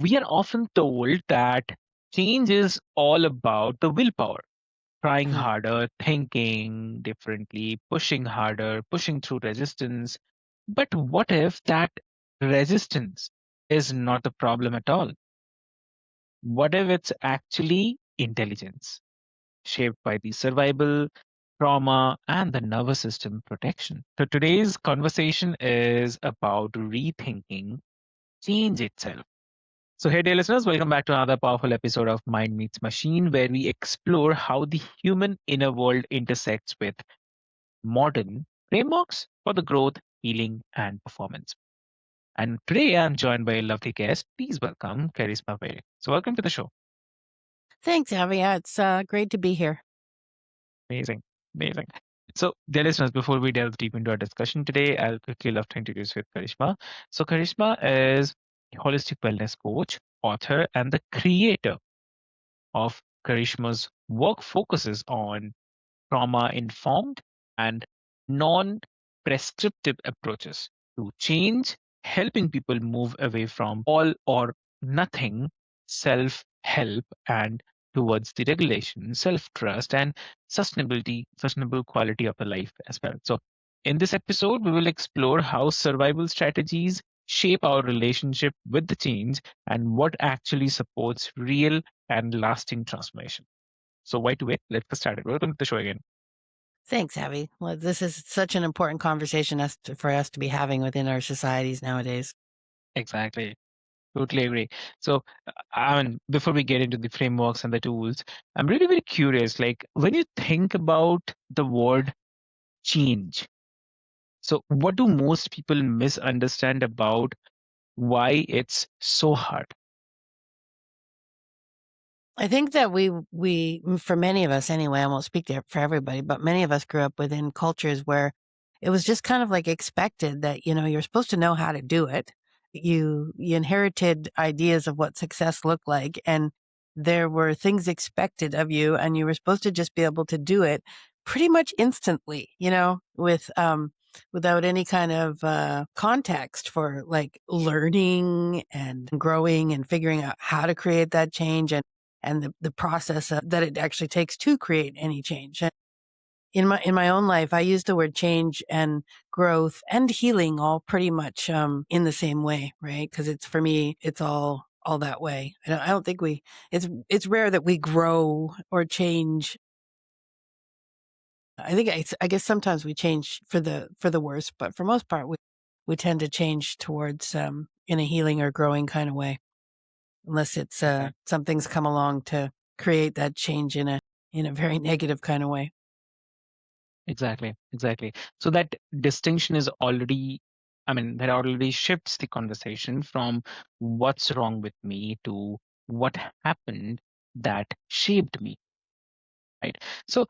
We are often told that change is all about the willpower, trying Mhm. harder, thinking differently, pushing harder, pushing through resistance. But what if that resistance is not the problem at all? What if it's actually intelligence, shaped by the survival, trauma, and the nervous system protection? So today's conversation is about rethinking change itself. So, hey, dear listeners, welcome back to another powerful episode of Mind Meets Machine, where we explore how the human inner world intersects with modern frameworks for the growth, healing, and performance. And today I'm joined by a lovely guest. Please welcome Kerisma Vere. So, welcome to the show. Thanks, Avi. Yeah, it's great to be here. Amazing. Amazing. So, dear listeners, before we delve deep into our discussion today, I'll quickly love to introduce you with Karishma. So, Karishma is a holistic wellness coach, author, and the creator of Karishma's work focuses on trauma informed and non prescriptive approaches to change, helping people move away from all or nothing self help and towards the regulation, self trust, and sustainable quality of the life as well. So, in this episode, we will explore how survival strategies shape our relationship with the change and what actually supports real and lasting transformation. So, why to wait? Let's get started. Welcome to the show again. Thanks, Avi. Well, this is such an important conversation for us to be having within our societies nowadays. Exactly. Totally agree. So, I mean, before we get into the frameworks and the tools, I'm really very curious. Like, when you think about the word change, so what do most people misunderstand about why it's so hard? I think that for many of us anyway, I won't speak for everybody, but many of us grew up within cultures where it was just kind of like expected that, you're supposed to know how to do it. You inherited ideas of what success looked like, and there were things expected of you, and you were supposed to just be able to do it pretty much instantly, without any kind of context for like learning and growing and figuring out how to create that change and the process that it actually takes to create any change. And in my own life, I use the word change and growth and healing all pretty much in the same way, right? Because it's for me, it's all that way. I don't think it's rare that we grow or change. I guess sometimes we change for the worse, but for most part, we tend to change towards in a healing or growing kind of way, unless it's Okay. something's come along to create that change in a very negative kind of way. Exactly. Exactly. So that distinction is already, I mean, that already shifts the conversation from what's wrong with me to what happened that shaped me, right? So,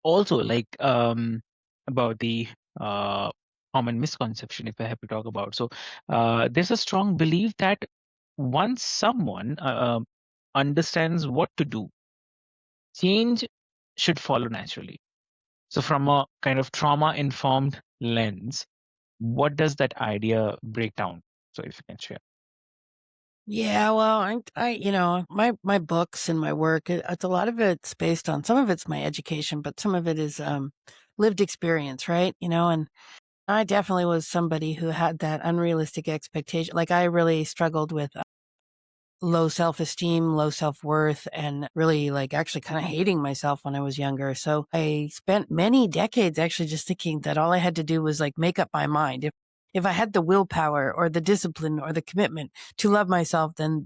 also like about the uh, common misconception if I have to talk about, so there's a strong belief that once someone understands what to do, change should follow naturally. So from a kind of trauma informed lens, what does that idea break down? So if you can share. Yeah, well, my books and my work, it's a lot of it's based on some of it's my education, but some of it is lived experience, right? And I definitely was somebody who had that unrealistic expectation. Like I really struggled with low self-esteem, low self-worth, and really like actually kind of hating myself when I was younger. So I spent many decades actually just thinking that all I had to do was like make up my mind. If I had the willpower or the discipline or the commitment to love myself, then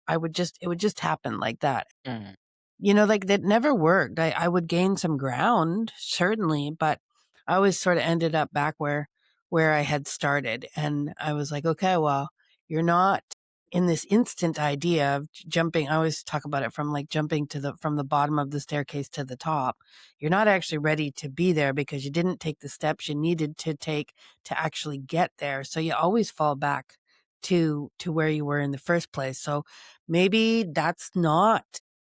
it would just happen like that. Mm. Like that never worked. I would gain some ground, certainly, but I always sort of ended up back where I had started. And I was like, okay, well, you're not in this instant idea of jumping. I always talk about it from like jumping from the bottom of the staircase to the top. You're not actually ready to be there because you didn't take the steps you needed to take to actually get there. So you always fall back to where you were in the first place. So maybe that's not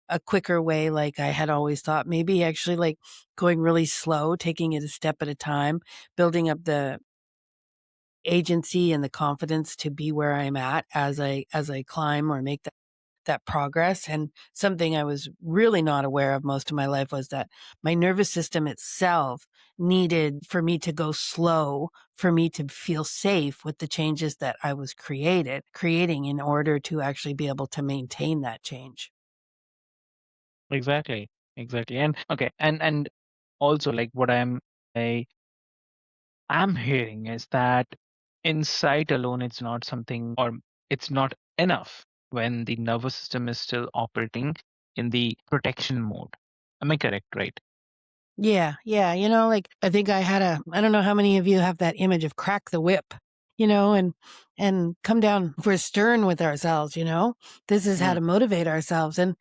a quicker way like I had always thought. Maybe actually like going really slow, taking it a step at a time, building up agency and the confidence to be where I'm at as I climb or make that progress. And something I was really not aware of most of my life was that my nervous system itself needed for me to go slow, for me to feel safe with the changes that I was creating in order to actually be able to maintain that change. Exactly. Exactly. And okay, and also like what I'm hearing is that insight alone it's not something or it's not enough when the nervous system is still operating in the protection mode. Am I correct, right? Yeah, yeah. Like I think I don't know how many of you have that image of crack the whip, and come down for stern with ourselves. This is how Mm, to motivate ourselves. And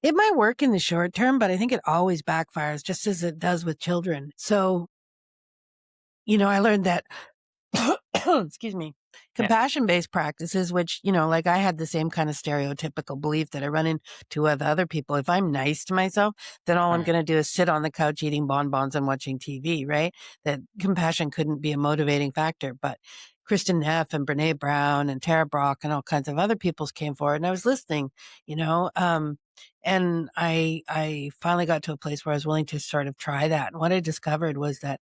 it might work in the short term, but I think it always backfires just as it does with children. So, I learned that excuse me, yeah. compassion based practices, which, like I had the same kind of stereotypical belief that I run into with other people. If I'm nice to myself, then all I'm Mm, going to do is sit on the couch eating bonbons and watching TV, right? That compassion couldn't be a motivating factor. But Kristen Neff and Brene Brown and Tara Brock and all kinds of other peoples came forward, and I was listening, you know, and I finally got to a place where I was willing to sort of try that. And what I discovered was that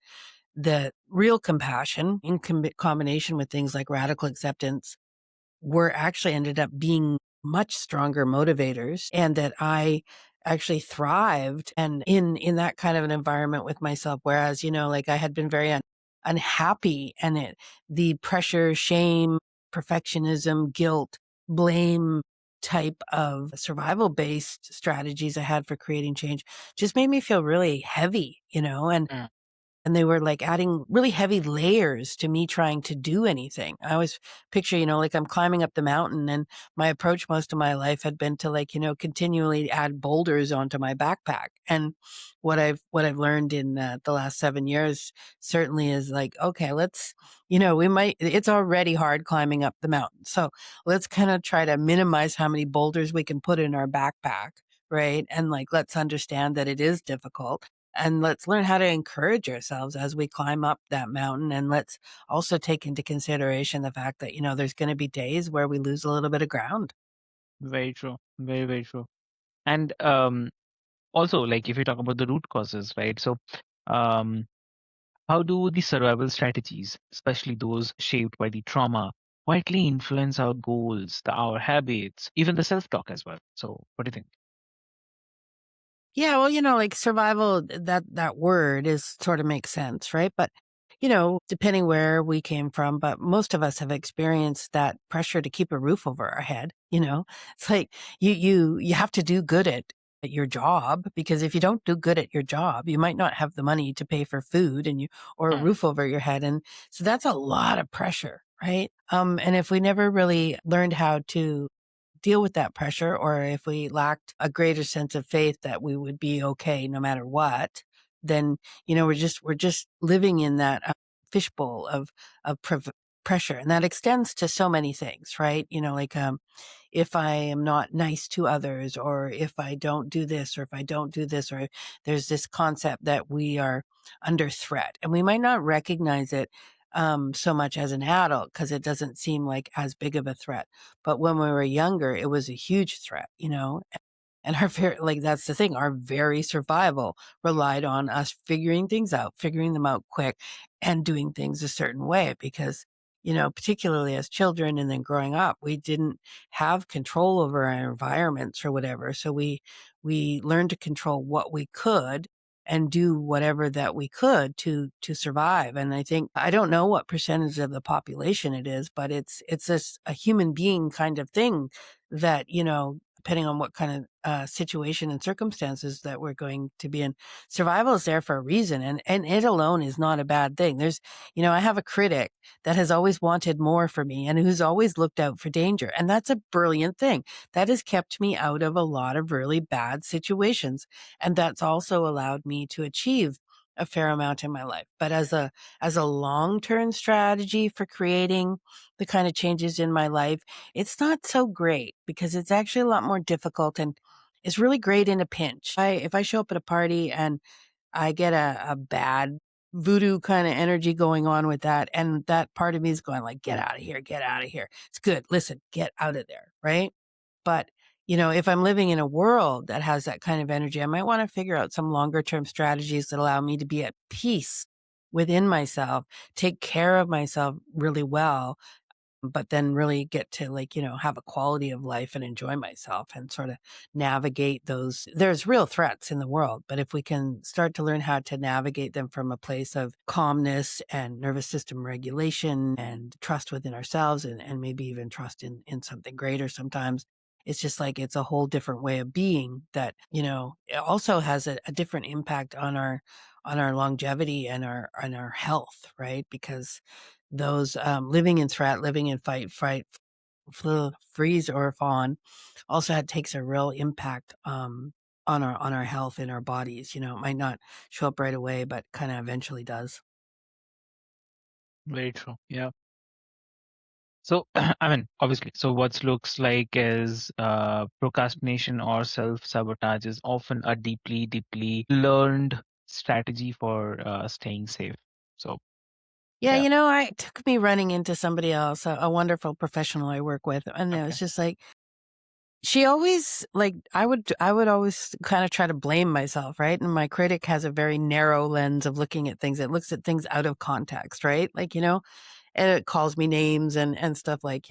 the real compassion in combination with things like radical acceptance were actually ended up being much stronger motivators, and that I actually thrived and in that kind of an environment with myself. Whereas, like I had been very unhappy, and the pressure, shame, perfectionism, guilt, blame type of survival based strategies I had for creating change just made me feel really heavy, mm. and they were like adding really heavy layers to me trying to do anything. I always picture, like I'm climbing up the mountain, and my approach most of my life had been to like, continually add boulders onto my backpack. And what I've learned in the last 7 years certainly is like, okay, let's, it's already hard climbing up the mountain. So let's kind of try to minimize how many boulders we can put in our backpack. Right. And like, let's understand that it is difficult, and let's learn how to encourage ourselves as we climb up that mountain. And let's also take into consideration the fact that, there's going to be days where we lose a little bit of ground. Very true. Very, very true. And also like if you talk about the root causes, right? So um how do the survival strategies, especially those shaped by the trauma, quietly influence our goals, our habits, even the self-talk as well? So what do you think? Yeah, well, like survival, that word is sort of makes sense, right? But depending where we came from, but most of us have experienced that pressure to keep a roof over our head. It's like you have to do good at your job, because if you don't do good at your job, you might not have the money to pay for food or a Mm, roof over your head, and so that's a lot of pressure, right? And if we never really learned how to deal with that pressure, or if we lacked a greater sense of faith that we would be okay no matter what, then we're just living in that fishbowl of pressure, and that extends to so many things, right? Like if I am not nice to others, or if I don't do this, or if I don't do this, or there's this concept that we are under threat, and we might not recognize it so much as an adult because it doesn't seem like as big of a threat. But when we were younger, it was a huge threat. And our very, like, that's the thing, our very survival relied on us figuring things out, figuring them out quick, and doing things a certain way because, particularly as children and then growing up, we didn't have control over our environments or whatever. So we learned to control what we could and do whatever that we could to survive. And I think I don't know what percentage of the population it is, but it's a human being kind of thing that, depending on what kind of situation and circumstances that we're going to be in. Survival is there for a reason, and it alone is not a bad thing. I have a critic that has always wanted more for me and who's always looked out for danger. And that's a brilliant thing. That has kept me out of a lot of really bad situations. And that's also allowed me to achieve a fair amount in my life. But as a long-term strategy for creating the kind of changes in my life, it's not so great because it's actually a lot more difficult, and it's really great in a pinch. If I show up at a party and I get a bad voodoo kind of energy going on with that. And that part of me is going like, get out of here, get out of here. It's good. Listen, get out of there. Right. But, if I'm living in a world that has that kind of energy, I might want to figure out some longer term strategies that allow me to be at peace within myself, take care of myself really well, but then really get to like, have a quality of life and enjoy myself and sort of navigate those. There's real threats in the world, but if we can start to learn how to navigate them from a place of calmness and nervous system regulation and trust within ourselves and maybe even trust in something greater sometimes. It's just like it's a whole different way of being that, it also has a different impact on our longevity and our health, right? Because those living in threat, living in fight, freeze, or fawn also takes a real impact on our health in our bodies. It might not show up right away, but kind of eventually does. Very true. Yeah. So, I mean, obviously, so what looks like is procrastination or self-sabotage is often a deeply, deeply learned strategy for staying safe. So, Yeah, yeah, I it took me running into somebody else, a wonderful professional I work with, and it was okay, just like she always like I would always kind of try to blame myself, right? And my critic has a very narrow lens of looking at things. It looks at things out of context, right? Like, and it calls me names and stuff like,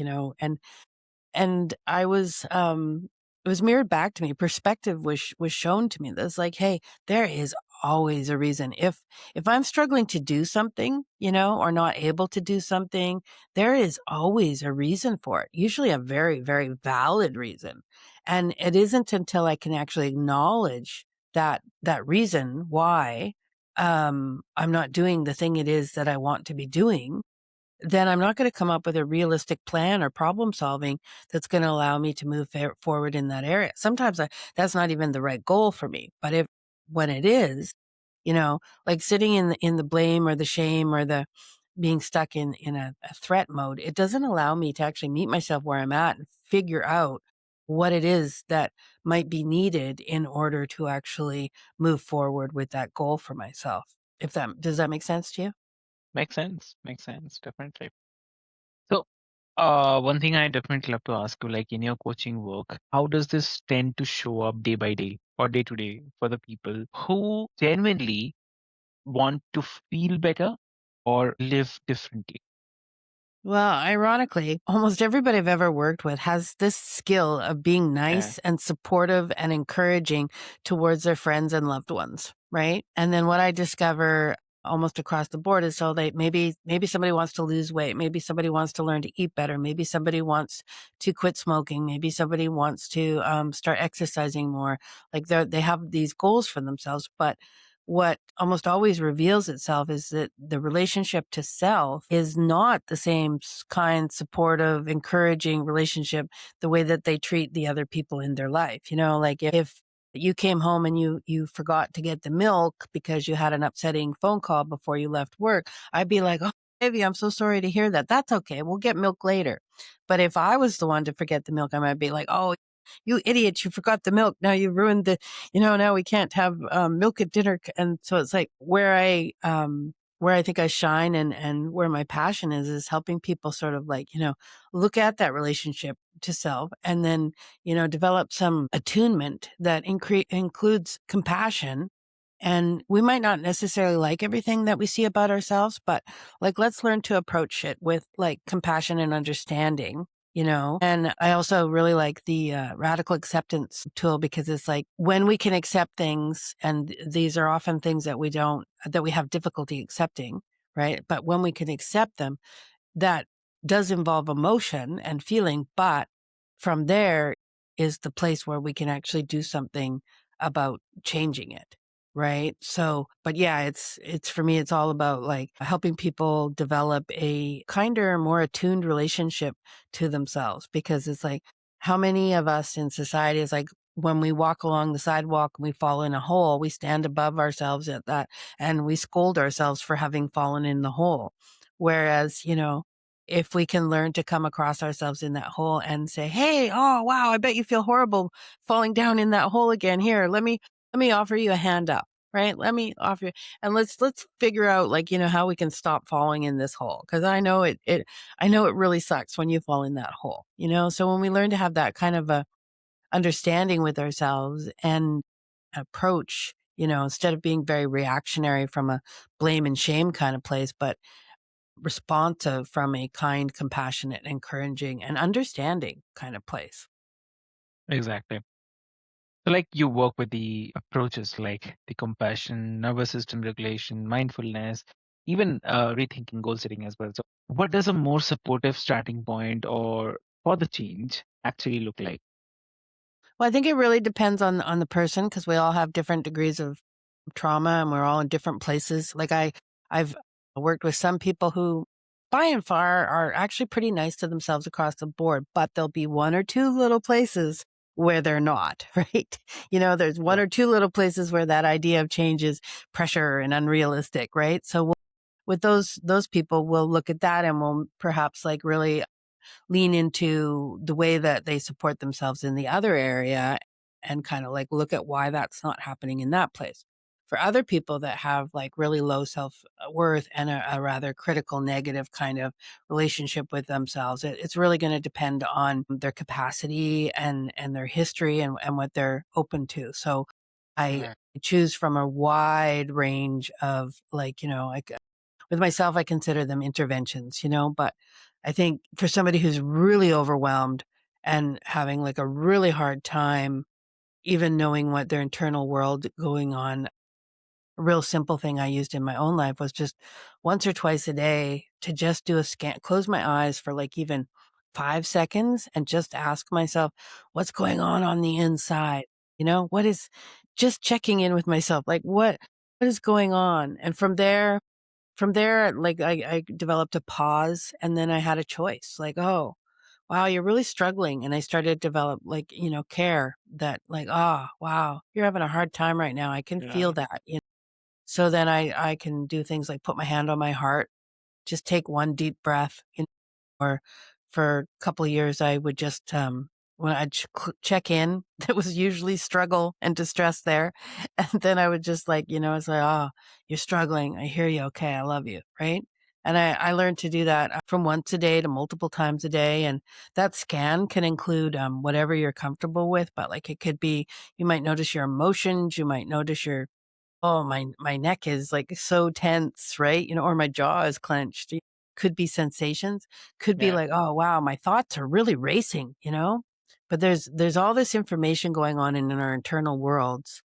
and I was it was mirrored back to me. Perspective was shown to me. That's like, hey, there is always a reason. If I'm struggling to do something, or not able to do something, there is always a reason for it. Usually a very, very valid reason. And it isn't until I can actually acknowledge that reason why I'm not doing the thing it is that I want to be doing, then I'm not going to come up with a realistic plan or problem solving that's going to allow me to move forward in that area. Sometimes that's not even the right goal for me. But when it is, like sitting in the blame or the shame or the being stuck in a threat mode, it doesn't allow me to actually meet myself where I'm at and figure out what it is that might be needed in order to actually move forward with that goal for myself. If that does that make sense to you? makes sense, definitely. So, one thing I definitely love to ask you, like in your coaching work, how does this tend to show up day by day or day to day for the people who genuinely want to feel better or live differently? Well, ironically, almost everybody I've ever worked with has this skill of being Yeah, nice and supportive and encouraging towards their friends and loved ones, right? And then what I discover almost across the board is so they maybe somebody wants to lose weight, maybe somebody wants to learn to eat better, maybe somebody wants to quit smoking, maybe somebody wants to start exercising more. Like they have these goals for themselves, but what almost always reveals itself is that the relationship to self is not the same kind, supportive, encouraging relationship the way that they treat the other people in their life. Like if you came home and you forgot to get the milk because you had an upsetting phone call before you left work, I'd be like, "Oh, baby, I'm so sorry to hear that. That's okay. We'll get milk later." But if I was the one to forget the milk, I might be like, "Oh, you idiot, you forgot the milk. Now you ruined now we can't have milk at dinner." And so it's like where I think I shine and where my passion is helping people sort of like, look at that relationship to self and then, develop some attunement that includes compassion. And we might not necessarily like everything that we see about ourselves, but like, let's learn to approach it with like compassion and understanding. And I also really like the radical acceptance tool because it's like when we can accept things, and these are often things that that we have difficulty accepting, right? But when we can accept them, that does involve emotion and feeling, but from there is the place where we can actually do something about changing it. Right. So, but yeah, it's for me, it's all about like helping people develop a kinder, more attuned relationship to themselves because it's like how many of us in society is like when we walk along the sidewalk and we fall in a hole, we stand above ourselves at that and we scold ourselves for having fallen in the hole. Whereas, if we can learn to come across ourselves in that hole and say, "Hey, oh wow, I bet you feel horrible falling down in that hole again. Here, let me offer you a hand up." right? Let me offer you, and let's figure out, like, how we can stop falling in this hole, because I know it really sucks when you fall in that hole, So when we learn to have that kind of a understanding with ourselves and approach, instead of being very reactionary from a blame and shame kind of place, but responsive from a kind, compassionate, encouraging, and understanding kind of place. Exactly. So, like you work with the approaches like the compassion, nervous system regulation, mindfulness, even rethinking goal setting as well. So, what does a more supportive starting point or for the change actually look like? Well, I think it really depends on the person, because we all have different degrees of trauma and we're all in different places. Like I've worked with some people who by and far are actually pretty nice to themselves across the board, but there'll be one or two little places where they're not, right? There's one Yeah. or two little places where that idea of change is pressure and unrealistic, right? So with those people, we'll look at that and we'll perhaps like really lean into the way that they support themselves in the other area and kind of like look at why that's not happening in that place. For other people that have like really low self worth and a rather critical, negative kind of relationship with themselves, it's really going to depend on their capacity and their history and what they're open to. So I Right. choose from a wide range of like, like with myself, I consider them interventions, but I think for somebody who's really overwhelmed and having like a really hard time even knowing what their internal world going on, a real simple thing I used in my own life was just once or twice a day to just do a scan, close my eyes for like even 5 seconds and just ask myself, what's going on the inside? What is just checking in with myself, like what is going on? And from there, like, I developed a pause, and then I had a choice, like, "Oh, wow, you're really struggling," and I started to develop, like, care that, like, "Oh, wow, you're having a hard time right now, I can Yeah. feel that," So then I can do things like put my hand on my heart, just take one deep breath, or for a couple of years, I would just, when I'd check in, there was usually struggle and distress there. And then I would just like, it's like, oh, you're struggling. I hear you. Okay. I love you. Right. And I learned to do that from once a day to multiple times a day. And that scan can include whatever you're comfortable with, but like it could be, you might notice your emotions, you might notice your oh, my neck is, like, so tense, right? Or my jaw is clenched. Could be sensations, could be Yeah. like, "Oh, wow, my thoughts are really racing," you know? But there's all this information going on in our internal worlds,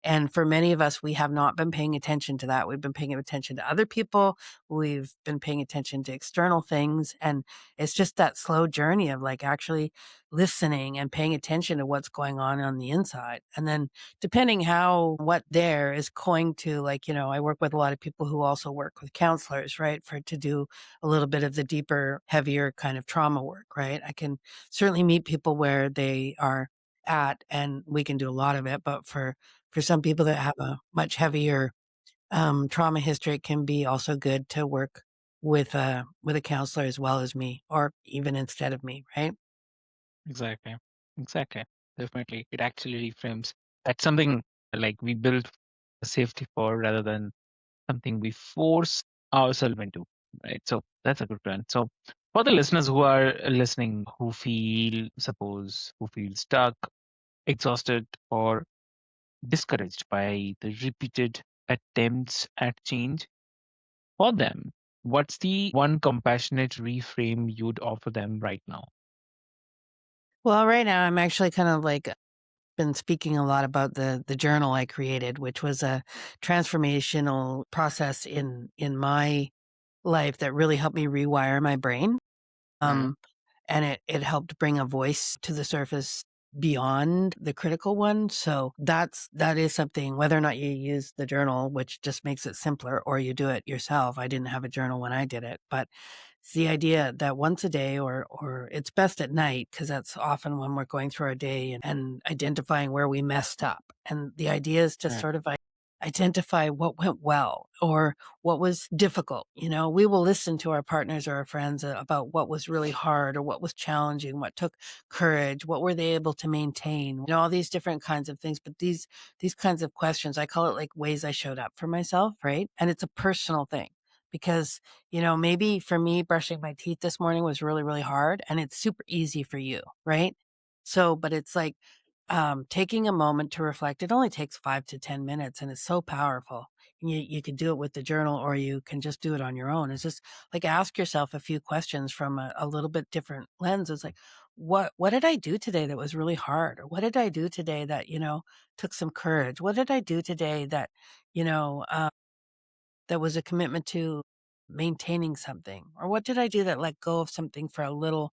and for many of us, we have not been paying attention to that. We've been paying attention to other people. We've been paying attention to external things. And it's just that slow journey of like actually listening and paying attention to what's going on the inside. And then depending how what there is going to like, I work with a lot of people who also work with counselors, right? For to do a little bit of the deeper, heavier kind of trauma work, right? I can certainly meet people where they are at and we can do a lot of it. But for some people that have a much heavier, trauma history, it can be also good to work with a counselor as well as me, or even instead of me, right? Exactly. Exactly. Definitely. It actually reframes that's something like we build a safety for rather than something we force ourselves into. Right. So that's a good plan. So for the listeners who are listening, who feel stuck, exhausted, or discouraged by the repeated attempts at change, for them, what's the one compassionate reframe you'd offer them right now? Well, right now I'm actually kind of like been speaking a lot about the journal I created, which was a transformational process in my life that really helped me rewire my brain. Right. Um, and it helped bring a voice to the surface beyond the critical one. So that is something, whether or not you use the journal, which just makes it simpler, or you do it yourself. I didn't have a journal when I did it, but it's the idea that once a day, or it's best at night, because that's often when we're going through our day and identifying where we messed up. And the idea is to Right. sort of identify what went well or what was difficult. We will listen to our partners or our friends about what was really hard or what was challenging, what took courage, what were they able to maintain, all these different kinds of things. But these kinds of questions, I call it like ways I showed up for myself, right? And it's a personal thing because, maybe for me, brushing my teeth this morning was really, really hard and it's super easy for you, right? So, but it's like, taking a moment to reflect. It only takes 5 to 10 minutes and it's so powerful. And you could do it with the journal or you can just do it on your own. It's just like ask yourself a few questions from a little bit different lens. It's like, what did I do today that was really hard? Or what did I do today that, took some courage? What did I do today that, you know, uh, that was a commitment to maintaining something? Or what did I do that let go of something for a little,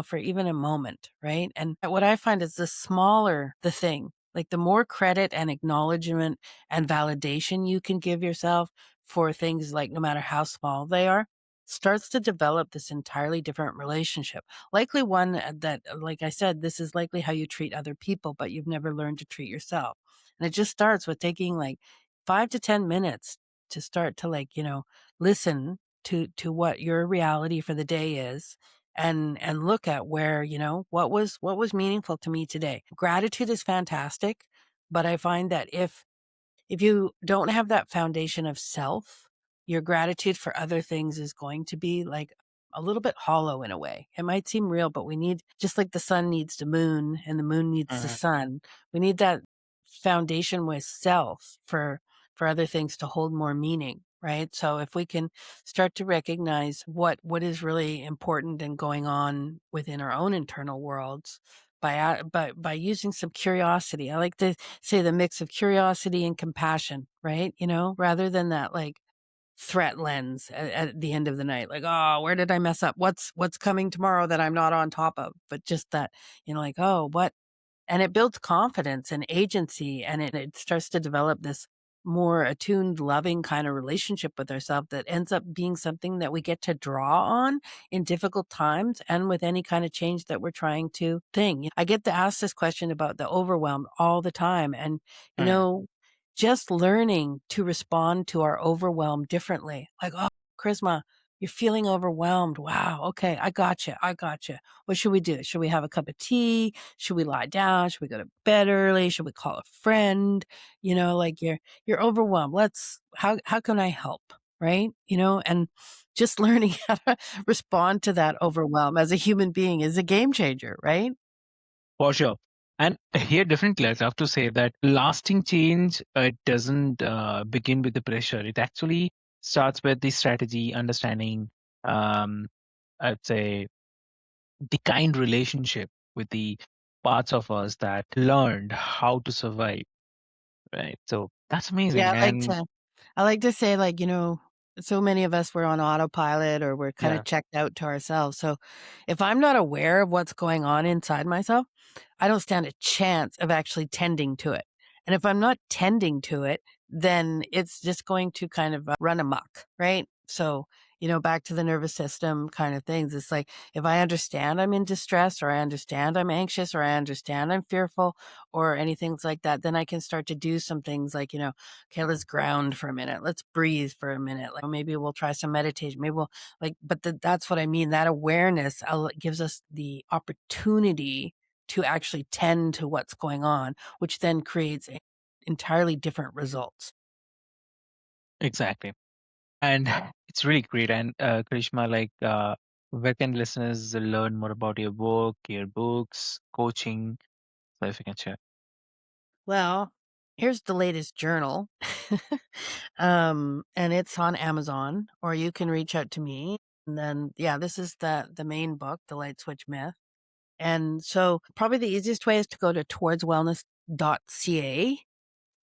for even a moment, right? And what I find is the smaller the thing, like the more credit and acknowledgement and validation you can give yourself for things like no matter how small they are, starts to develop this entirely different relationship. Likely one that, like I said, this is likely how you treat other people, but you've never learned to treat yourself. And it just starts with taking like 5 to 10 minutes to start to like, listen to what your reality for the day is and look at where, what was meaningful to me today. Gratitude is fantastic, but I find that if you don't have that foundation of self, your gratitude for other things is going to be like a little bit hollow in a way. It might seem real, but we need, just like the sun needs the moon and the moon needs the Mhm. sun, we need that foundation with self for other things to hold more meaning, right? So if we can start to recognize what is really important and going on within our own internal worlds by using some curiosity. I like to say the mix of curiosity and compassion, right? Rather than that like threat lens at the end of the night, like, oh, where did I mess up? What's coming tomorrow that I'm not on top of? But just that, like, oh, what and it builds confidence and agency, and it starts to develop this more attuned, loving kind of relationship with ourselves that ends up being something that we get to draw on in difficult times and with any kind of change that we're trying to thing. I get to ask this question about the overwhelm all the time. And, you Mhm. know, just learning to respond to our overwhelm differently. Like, oh, Charisma, you're feeling overwhelmed. Wow. Okay. I got you. I got you. What should we do? Should we have a cup of tea? Should we lie down? Should we go to bed early? Should we call a friend? Like you're overwhelmed. How can I help? Right? And just learning how to respond to that overwhelm as a human being is a game changer, right? For sure. And here, definitely, I'd love to say that lasting change it doesn't begin with the pressure. It actually starts with the strategy, understanding, um, I'd say, the kind relationship with the parts of us that learned how to survive. Right. So that's amazing. Yeah, And I like to say like, so many of us were on autopilot or we're kind yeah, of checked out to ourselves. So if I'm not aware of what's going on inside myself, I don't stand a chance of actually tending to it. And if I'm not tending to it, then it's just going to kind of run amok, right? So, back to the nervous system kind of things. It's like if I understand I'm in distress or I understand I'm anxious or I understand I'm fearful or anything like that, then I can start to do some things like, okay, let's ground for a minute. Let's breathe for a minute. Like maybe we'll try some meditation. Maybe we'll but that's what I mean. That awareness gives us the opportunity to actually tend to what's going on, which then creates entirely different results. exactly. And it's really great. And Karishma, like, where can listeners learn more about your work, your books, coaching? So if you can share. Well, here's the latest journal. And it's on Amazon, or you can reach out to me. And then, yeah, this is the main book, The Light Switch Myth. And so probably the easiest way is to go to towardswellness.ca,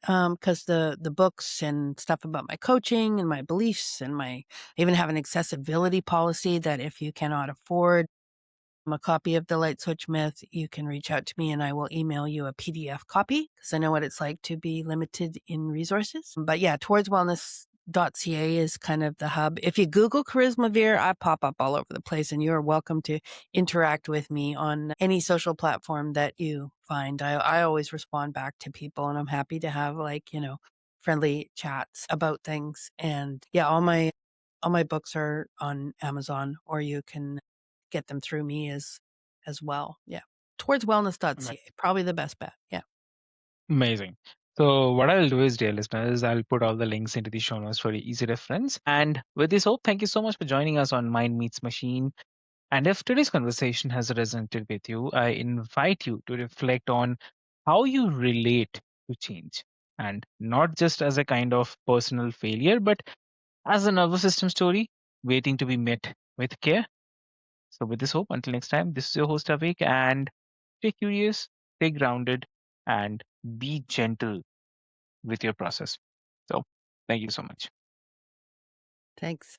because the books and stuff about my coaching and my beliefs and I even have an accessibility policy that if you cannot afford a copy of the Light Switch Myth, you can reach out to me and I will email you a PDF copy because I know what it's like to be limited in resources. But yeah, towardswellness.ca is kind of the hub. If you Google Kerisma Vere, I pop up all over the place and you're welcome to interact with me on any social platform that you find. I always respond back to people and I'm happy to have like, friendly chats about things. And yeah, all my books are on Amazon, or you can get them through me as well. Yeah. Towardswellness.ca, probably the best bet. Yeah. Amazing. So what I'll do is, dear listeners, I'll put all the links into the show notes for easy reference. And with this hope, thank you so much for joining us on Mind Meets Machine. And if today's conversation has resonated with you, I invite you to reflect on how you relate to change, and not just as a kind of personal failure, but as a nervous system story waiting to be met with care. So with this hope, until next time, this is your host Avik, and stay curious, stay grounded, and be gentle with your process. So thank you so much. Thanks.